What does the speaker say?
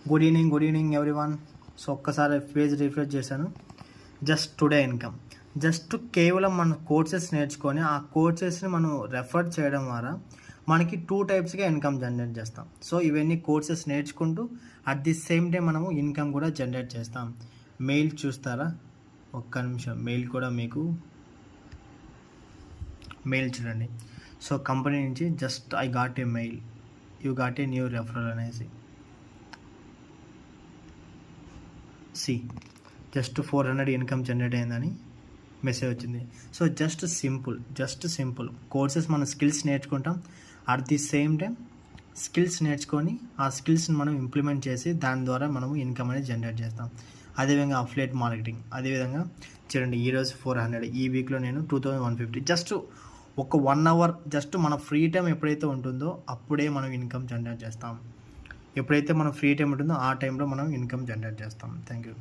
Good evening everyone. So ఒక్కసారి page refresh చేశాను. Just today income, just కేవలం మన కోర్సెస్ నేర్చుకొని ఆ కోర్సెస్ని మనం రెఫర్ చేయడం ద్వారా మనకి 2 టైప్స్గా ఇన్కమ్ జనరేట్ చేస్తాం. సో ఇవన్నీ కోర్సెస్ నేర్చుకుంటూ అట్ ది సేమ్ టైం మనము ఇన్కమ్ కూడా జనరేట్ చేస్తాం. మెయిల్ చూస్తారా? ఒక్క నిమిషం, మెయిల్ కూడా మీకు మెయిల్ చూడండి. సో కంపెనీ నుంచి just I got a mail, you got a new referral అనేసి జస్ట్ 400 ఇన్కమ్ జనరేట్ అయిందని మెసేజ్ వచ్చింది. సో జస్ట్ సింపుల్ కోర్సెస్ మన స్కిల్స్ నేర్చుకుంటాం. At the same time skills నేర్చుకొని ఆ స్కిల్స్ని మనం ఇంప్లిమెంట్ చేసి దాని ద్వారా మనము ఇన్కమ్ అనేది జనరేట్ చేస్తాం. అదేవిధంగా అఫిలియేట్ మార్కెటింగ్, అదేవిధంగా చూడండి ఈరోజు 400, ఈ వీక్లో నేను 2150. జస్ట్ ఒక 1 అవర్ జస్ట్ మన ఫ్రీ టైం ఎప్పుడైతే ఉంటుందో అప్పుడే మనం ఇన్కమ్ జనరేట్ చేస్తాం. ఎప్పుడైతే మనం ఫ్రీ టైం ఉంటుందో ఆ టైంలో మనం ఇన్కమ్ జనరేట్ చేస్తాం. Thank you.